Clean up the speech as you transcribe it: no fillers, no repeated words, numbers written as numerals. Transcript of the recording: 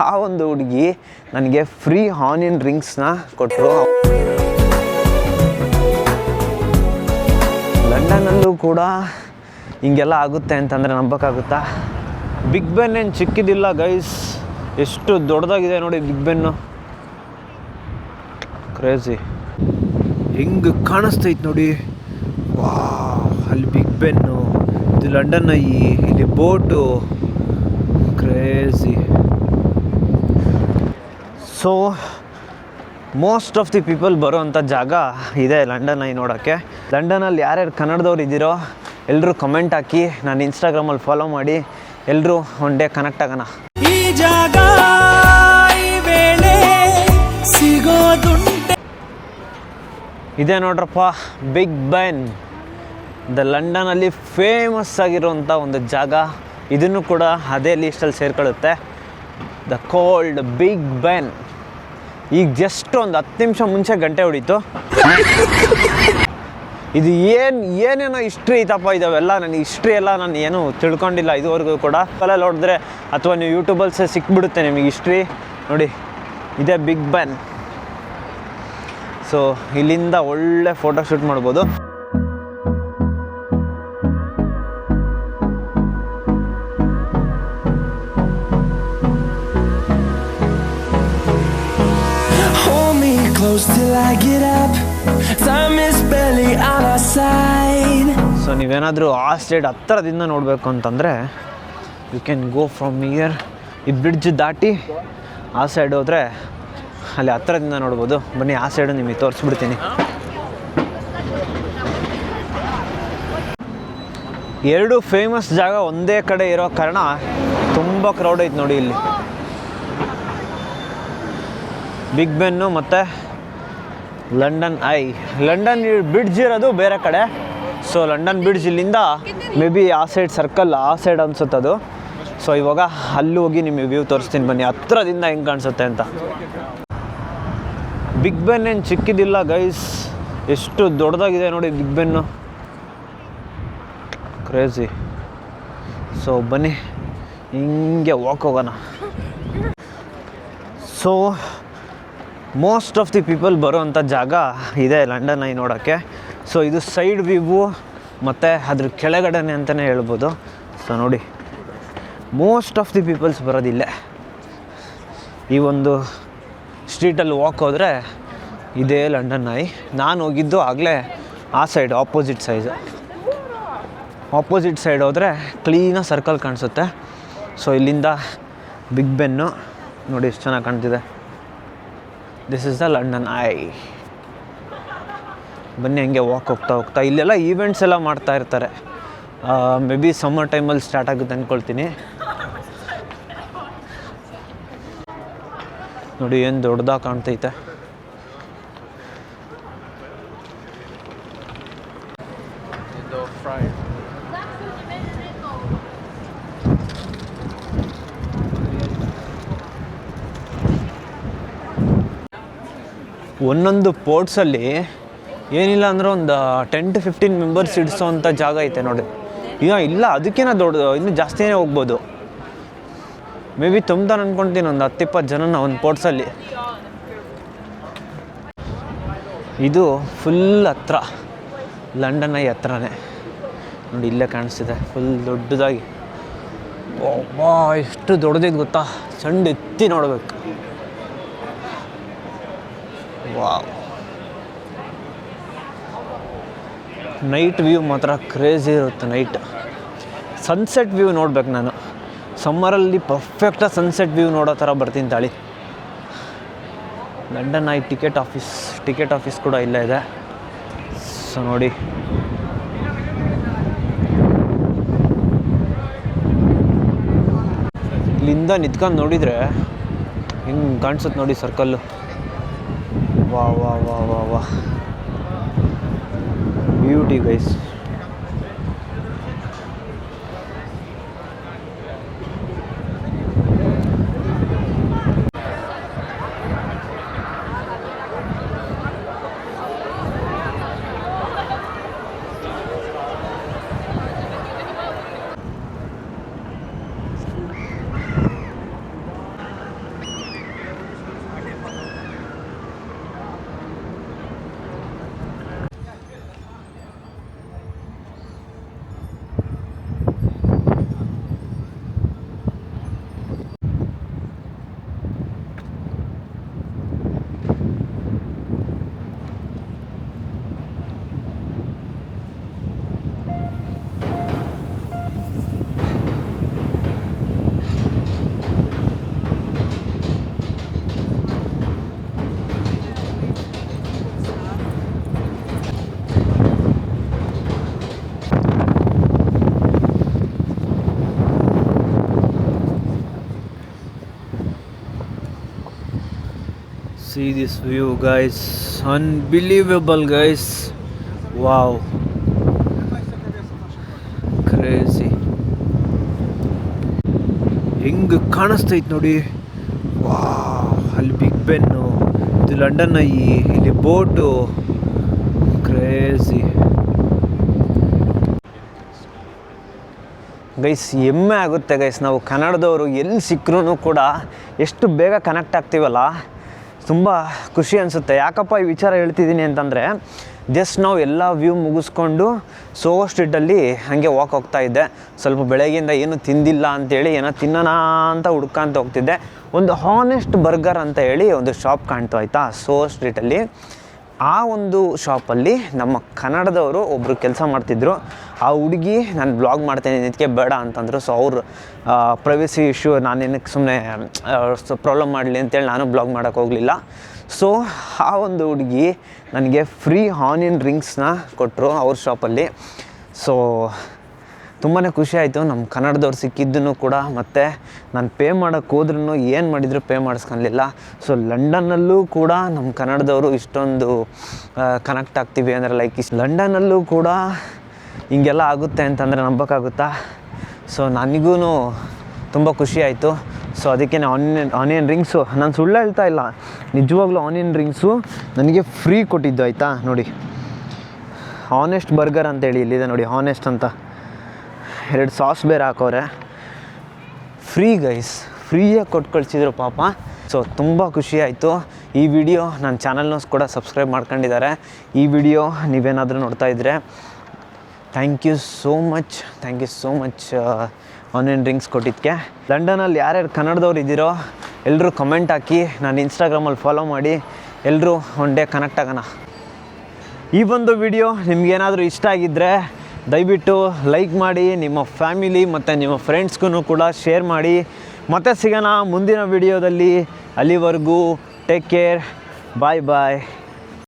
ಆ ಒಂದು ಹುಡುಗಿ ನನಗೆ ಫ್ರೀ ಆನಿಯನ್ ರಿಂಗ್ಸ್ನ ಕೊಟ್ಟರು. ಲಂಡನ್ನಲ್ಲೂ ಕೂಡ ಹಿಂಗೆಲ್ಲ ಆಗುತ್ತೆ ಅಂತಂದರೆ ನಂಬೋಕ್ಕಾಗುತ್ತಾ? ಬಿಗ್ ಬೆನ್ ಏನು ಚಿಕ್ಕಿದಿಲ್ಲ ಗೈಸ್, ಎಷ್ಟು ದೊಡ್ಡದಾಗಿದೆ ನೋಡಿ ಬಿಗ್ ಬೆನ್ನು. ಕ್ರೇಜಿ ಹೆಂಗೆ ಕಾಣಿಸ್ತೈತೆ ನೋಡಿ. ವಾ, ಅಲ್ಲಿ ಬಿಗ್ ಬೆನ್ನು, ಇದು ಲಂಡನ್ ಐ, ಇಲ್ಲಿ boat, crazy. So most of the people ಬರೋವಂಥ ಜಾಗ ಇದೆ ಲಂಡನ್ ಐ ನೋಡೋಕ್ಕೆ. ಲಂಡನಲ್ಲಿ ಯಾರ್ಯಾರು ಕನ್ನಡದವ್ರು ಇದ್ದೀರೋ ಎಲ್ಲರೂ ಕಮೆಂಟ್ ಹಾಕಿ, ನಾನು ಇನ್ಸ್ಟಾಗ್ರಾಮಲ್ಲಿ ಫಾಲೋ ಮಾಡಿ, ಎಲ್ಲರೂ ಒನ್ ಡೇ ಕನೆಕ್ಟ್ ಆಗೋಣ. ಈ ಜಾಗ ಈ ವೇಳೆ ಸಿಗೋದುಂಟೆ. ಇದೇ ನೋಡ್ರಪ್ಪ ಬಿಗ್ ಬೆನ್, ಲಂಡನಲ್ಲಿ ಫೇಮಸ್ ಆಗಿರುವಂಥ ಒಂದು ಜಾಗ. ಇದನ್ನು ಕೂಡ ಅದೇ ಲೀಸ್ಟಲ್ಲಿ ಸೇರ್ಕೊಳ್ಳುತ್ತೆ, ದ ಕೋಲ್ಡ್ ಬಿಗ್ ಬೆನ್. ಈಗ ಜಸ್ಟ್ ಒಂದು 10 ನಿಮಿಷ ಮುಂಚೆ ಗಂಟೆ ಹೊಡಿತು. ಇದು ಏನೇನೋ ಹಿಸ್ಟ್ರಿ ಐತಪ್ಪ ಇದಾವೆಲ್ಲ. ನನಗೆ ಹಿಸ್ಟ್ರಿ ಎಲ್ಲ ನಾನು ಏನೂ ತಿಳ್ಕೊಂಡಿಲ್ಲ ಇದುವರೆಗೂ ಕೂಡ. ಕಲಲ್ಲಿ ನೋಡಿದ್ರೆ ಅಥವಾ ನೀವು ಯೂಟ್ಯೂಬಲ್ಲಿ ಸಿಕ್ಬಿಡುತ್ತೆ ನಿಮಗೆ ಹಿಸ್ಟ್ರಿ. ನೋಡಿ, ಇದೇ ಬಿಗ್ ಬೆನ್. ಸೊ ಇಲ್ಲಿಂದ ಒಳ್ಳೆ ಫೋಟೋ ಶೂಟ್ ಮಾಡ್ಬೋದು. ಸೊ ನೀವೇನಾದರೂ ಆ ಸೈಡ್ ಹತ್ತಿರದಿಂದ ನೋಡಬೇಕು ಅಂತಂದರೆ you can go from here. ಈ ಬ್ರಿಡ್ಜ್ ದಾಟಿ ಆ ಸೈಡ್ ಹೋದರೆ ಅಲ್ಲಿ ಹತ್ತಿರದಿಂದ ನೋಡ್ಬೋದು. ಬನ್ನಿ ಆ ಸೈಡು ನಿಮಗೆ ತೋರಿಸ್ಬಿಡ್ತೀನಿ. ಎರಡು ಫೇಮಸ್ ಜಾಗ ಒಂದೇ ಕಡೆ ಇರೋ ಕಾರಣ ತುಂಬ ಕ್ರೌಡ್ ಐತೆ ನೋಡಿ ಇಲ್ಲಿ. ಬಿಗ್ ಬೆನ್ನು ಮತ್ತು ಲಂಡನ್ ಐ. ಲಂಡನ್ ಬ್ರಿಡ್ಜ್ ಇರೋದು ಬೇರೆ ಕಡೆ. ಸೊ ಲಂಡನ್ ಬ್ರಿಡ್ಜ್ ಇಲ್ಲಿಂದ ಮೇ ಬಿ ಆ ಸೈಡ್ ಸರ್ಕಲ್, ಆ ಸೈಡ್ ಅನ್ಸುತ್ತೆ ಅದು. ಸೊ ಇವಾಗ ಅಲ್ಲಿ ಹೋಗಿ ನಿಮಗೆ ವ್ಯೂ ತೋರಿಸ್ತೀನಿ ಬನ್ನಿ, ಹತ್ರದಿಂದ ಹೆಂಗೆ ಕಾಣಿಸುತ್ತೆ ಅಂತ. ಬಿಗ್ ಬೆನ್ ಏನು ಚಿಕ್ಕಿದಿಲ್ಲ ಗೈಸ್, ಎಷ್ಟು ದೊಡ್ಡದಾಗಿದೆ ನೋಡಿ ಬಿಗ್ ಬೆನ್ನು. ಕ್ರೇಜಿ. ಸೊ ಬನ್ನಿ ಹಿಂಗೆ ವಾಕ್ ಹೋಗೋಣ. So most of the people ಬರೋವಂಥ ಜಾಗ ಇದೆ ಲಂಡನ್ ಐ ನೋಡೋಕ್ಕೆ. ಸೊ ಇದು ಸೈಡ್ ವ್ಯೂ ಮತ್ತು ಅದ್ರ ಕೆಳಗಡೆನೆ ಅಂತಲೇ ಹೇಳ್ಬೋದು. ಸೊ ನೋಡಿ, ಮೋಸ್ಟ್ ಆಫ್ ದಿ ಪೀಪಲ್ಸ್ ಬರೋದಿಲ್ಲ. ಈ ಒಂದು ಸ್ಟ್ರೀಟಲ್ಲಿ ವಾಕ್ ಹೋದರೆ ಇದೇ ಲಂಡನ್ ಐ. ನಾನು ಹೋಗಿದ್ದು ಆಗಲೇ ಆ ಸೈಡ್, ಆಪೋಸಿಟ್ ಸೈಡ್ ಹೋದರೆ ಕ್ಲೀನಾಗಿ ಸರ್ಕಲ್ ಕಾಣಿಸುತ್ತೆ. ಸೊ ಇಲ್ಲಿಂದ ಬಿಗ್ ಬೆನ್ನು ನೋಡಿ ಎಷ್ಟು ಚೆನ್ನಾಗಿ ಕಾಣ್ತಿದೆ. This is the London I. ಬನ್ನಿ ಹಂಗೆ ವಾಕ್ ಹೋಗ್ತಾ ಇಲ್ಲೆಲ್ಲ ಈವೆಂಟ್ಸ್ ಎಲ್ಲ ಮಾಡ್ತಾ ಇರ್ತಾರೆ. ಮೇ ಬಿ ಸಮ್ಮರ್ ಟೈಮಲ್ಲಿ ಸ್ಟಾರ್ಟ್ ಆಗುತ್ತೆ ಅಂದ್ಕೊಳ್ತೀನಿ. ನೋಡಿ ಏನು ದೊಡ್ಡದಾಗಿ ಕಾಣ್ತೈತೆ. ಒಂದೊಂದು ಪೋರ್ಟ್ಸಲ್ಲಿ ಏನಿಲ್ಲ ಅಂದ್ರೆ ಒಂದು 10 to 15 ಮೆಂಬರ್ಸ್ ಇಡಿಸೋವಂಥ ಜಾಗ ಐತೆ ನೋಡಿ. ಈಗ ಇಲ್ಲ, ಅದಕ್ಕಿಂತ ದೊಡ್ಡದು, ಇನ್ನೂ ಜಾಸ್ತಿನೇ ಹೋಗ್ಬೋದು. ಮೇ ಬಿ ತುಂಬ್ತಾನೆ ಅಂದ್ಕೊಳ್ತೀನಿ ಒಂದು 10-20 ಜನನ ಒಂದು ಪೋರ್ಟ್ಸಲ್ಲಿ. ಇದು ಫುಲ್ ಹತ್ರ, ಲಂಡನ್ ಐ ಹತ್ರನೇ ನೋಡಿ, ಇಲ್ಲೇ ಕಾಣಿಸ್ತಿದೆ ಫುಲ್ ದೊಡ್ಡದಾಗಿ. ವಾ, ಎಷ್ಟು ದೊಡ್ಡದಿದೆ ಗೊತ್ತಾ, ಸಣ್ಣ ಎತ್ತಿ ನೋಡಬೇಕು. ವಾವ್, ನೈಟ್ ವ್ಯೂ ಮಾತ್ರ ಕ್ರೇಜಿ ಇರುತ್ತೆ. ನೈಟ್ ಸನ್ಸೆಟ್ ವ್ಯೂ ನೋಡ್ಬೇಕು ನಾನು. ಸಮ್ಮರಲ್ಲಿ ಪರ್ಫೆಕ್ಟಾಗಿ ಸನ್ಸೆಟ್ ವ್ಯೂ ನೋಡೋ ಥರ ಬರ್ತೀನಿ ತಾಳಿ. ಲಂಡನ್ ಐ ಟಿಕೆಟ್ ಆಫೀಸ್ ಕೂಡ ಇಲ್ಲೇ ಇದೆ. ಸೊ ನೋಡಿ, ಇಲ್ಲಿಂದ ನಿಂತ್ಕೊಂಡು ನೋಡಿದರೆ ಹೆಂಗೆ ಕಾಣಿಸುತ್ತೆ ನೋಡಿ ಸರ್ಕಲ್ಲು. ವಾ ವಾ ವಾ ವಾ ವಾ, beauty guys. See this view guys, unbelievable guys, wow, crazy. ಹೆಂಗೆ ಕಾಣಿಸ್ತೈತೆ ನೋಡಿ, ವಾವ್. ಅಲ್ಲಿ ಬಿಗ್ ಬೆನ್ನು, ಇದು ಲಂಡನ್ ಐ, ಇಲ್ಲಿ ಬೋಟು, ಕ್ರೇಜಿ ಗೈಸ್. ಹೆಮ್ಮೆ ಆಗುತ್ತೆ ಗೈಸ್, ನಾವು ಕನ್ನಡದವರು ಎಲ್ಲಿ ಸಿಕ್ಕರೂ ಕೂಡ ಎಷ್ಟು ಬೇಗ ಕನೆಕ್ಟ್ ಆಗ್ತೀವಲ್ಲ, ತುಂಬ ಖುಷಿ ಅನಿಸುತ್ತೆ. ಯಾಕಪ್ಪ ಈ ವಿಚಾರ ಹೇಳ್ತಿದ್ದೀನಿ ಅಂತಂದರೆ, ಜಸ್ಟ್ ನಾವು ಎಲ್ಲ ವ್ಯೂ ಮುಗಿಸ್ಕೊಂಡು ಸೋಹೋ ಸ್ಟ್ರೀಟಲ್ಲಿ ಹಾಗೆ ವಾಕ್ ಹೋಗ್ತಾ ಇದ್ದೆ. ಸ್ವಲ್ಪ ಬೆಳಗ್ಗೆಯಿಂದ ಏನು ತಿಂದಿಲ್ಲ ಅಂತೇಳಿ ಏನೋ ತಿನ್ನೋಣ ಅಂತ ಹುಡ್ಕಂತ ಹೋಗ್ತಿದ್ದೆ. ಒಂದು ಹಾನೆಸ್ಟ್ ಬರ್ಗರ್ ಅಂತ ಹೇಳಿ ಒಂದು ಶಾಪ್ ಕಾಣ್ತು ಆಯಿತಾ, ಸೋಹೋ ಸ್ಟ್ರೀಟಲ್ಲಿ. ಆ ಒಂದು ಶಾಪಲ್ಲಿ ನಮ್ಮ ಕನ್ನಡದವರು ಒಬ್ಬರು ಕೆಲಸ ಮಾಡ್ತಿದ್ರು. ಆ ಹುಡುಗಿ ನಾನು ಬ್ಲಾಗ್ ಮಾಡ್ತೇನೆ ಇದಕ್ಕೆ ಬೇಡ ಅಂತಂದರು. ಸೊ ಅವರು ಪ್ರೈವಸಿ ಇಶ್ಯೂ, ನಾನೇನಕ್ಕೆ ಸುಮ್ಮನೆ ಪ್ರಾಬ್ಲಮ್ ಮಾಡಲಿ ಅಂತೇಳಿ ನಾನು ಬ್ಲಾಗ್ ಮಾಡೋಕ್ಕೆ ಹೋಗಲಿಲ್ಲ. ಸೊ ಆ ಒಂದು ಹುಡುಗಿ ನನಗೆ ಫ್ರೀ ಆನಿಯನ್ ರಿಂಗ್ಸ್ನ ಕೊಟ್ಟರು ಅವ್ರ ಶಾಪಲ್ಲಿ. ಸೊ ತುಂಬಾ ಖುಷಿ ಆಯಿತು, ನಮ್ಮ ಕನ್ನಡದವ್ರು ಸಿಕ್ಕಿದ್ದನ್ನು ಕೂಡ. ಮತ್ತು ನಾನು ಪೇ ಮಾಡೋಕ್ಕೆ ಹೋದ್ರೂ ಏನು ಮಾಡಿದ್ರು ಪೇ ಮಾಡಿಸ್ಕೊಲಿಲ್ಲ. ಸೊ ಲಂಡನ್ನಲ್ಲೂ ಕೂಡ ನಮ್ಮ ಕನ್ನಡದವರು ಇಷ್ಟೊಂದು ಕನೆಕ್ಟ್ ಆಗ್ತೀವಿ ಅಂದರೆ ಲೈಕ್ ಲಂಡನ್ನಲ್ಲೂ ಕೂಡ ಹಿಂಗೆಲ್ಲ ಆಗುತ್ತೆ ಅಂತಂದರೆ ನಂಬೋಕ್ಕಾಗುತ್ತಾ? ಸೊ ನನಗೂ ತುಂಬ ಖುಷಿ ಆಯಿತು. ಸೊ ಅದಕ್ಕೆ ಆನಿಯನ್ ರಿಂಗ್ಸು, ನಾನು ಸುಳ್ಳು ಹೇಳ್ತಾ ಇಲ್ಲ, ನಿಜವಾಗ್ಲೂ ಆನಿಯನ್ ರಿಂಗ್ಸು ನನಗೆ ಫ್ರೀ ಕೊಟ್ಟಿದ್ದು ಆಯಿತಾ. ನೋಡಿ ಹಾನೆಸ್ಟ್ ಬರ್ಗರ್ ಅಂತೇಳಿ ಇಲ್ಲಿದೆ ನೋಡಿ, ಹಾನೆಸ್ಟ್ ಅಂತ 2 ಸಾಸ್ ಬೇರೆ ಹಾಕೋರೆ. ಫ್ರೀ ಗೈಸ್, ಫ್ರೀಯಾಗಿ ಕೊಟ್ಟು ಕಳಿಸಿದ್ರು ಪಾಪ. ಸೊ ತುಂಬ ಖುಷಿ ಆಯಿತು. ಈ ವಿಡಿಯೋ ನನ್ನ ಚಾನಲ್ನೂ ಕೂಡ ಸಬ್ಸ್ಕ್ರೈಬ್ ಮಾಡ್ಕೊಂಡಿದ್ದಾರೆ. ಈ ವಿಡಿಯೋ ನೀವೇನಾದರೂ ನೋಡ್ತಾ ಇದ್ದರೆ thank you so much onion rings ಕೊಟ್ಟಿದ್ದಕ್ಕೆ. ಲಂಡನಲ್ಲಿ ಯಾರ್ಯಾರು ಕನ್ನಡದವ್ರು ಇದ್ದೀರೋ ಎಲ್ಲರೂ ಕಮೆಂಟ್ ಹಾಕಿ, ನಾನು ಇನ್ಸ್ಟಾಗ್ರಾಮಲ್ಲಿ ಫಾಲೋ ಮಾಡಿ, ಎಲ್ಲರೂ ಒನ್ ಡೇ ಕನೆಕ್ಟ್ ಆಗೋಣ. ಈ ಒಂದು ವಿಡಿಯೋ ನಿಮಗೇನಾದರೂ ಇಷ್ಟ ಆಗಿದ್ದರೆ ದಯವಿಟ್ಟು ಲೈಕ್ ಮಾಡಿ, ನಿಮ್ಮ ಫ್ಯಾಮಿಲಿ ಮತ್ತು ನಿಮ್ಮ ಫ್ರೆಂಡ್ಸ್ಗೂ ಕೂಡ ಶೇರ್ ಮಾಡಿ. ಮತ್ತೆ ಸಿಗೋಣ ಮುಂದಿನ ವಿಡಿಯೋದಲ್ಲಿ. ಅಲ್ಲಿವರೆಗೂ ಟೇಕ್ ಕೇರ್, ಬಾಯ್ ಬಾಯ್.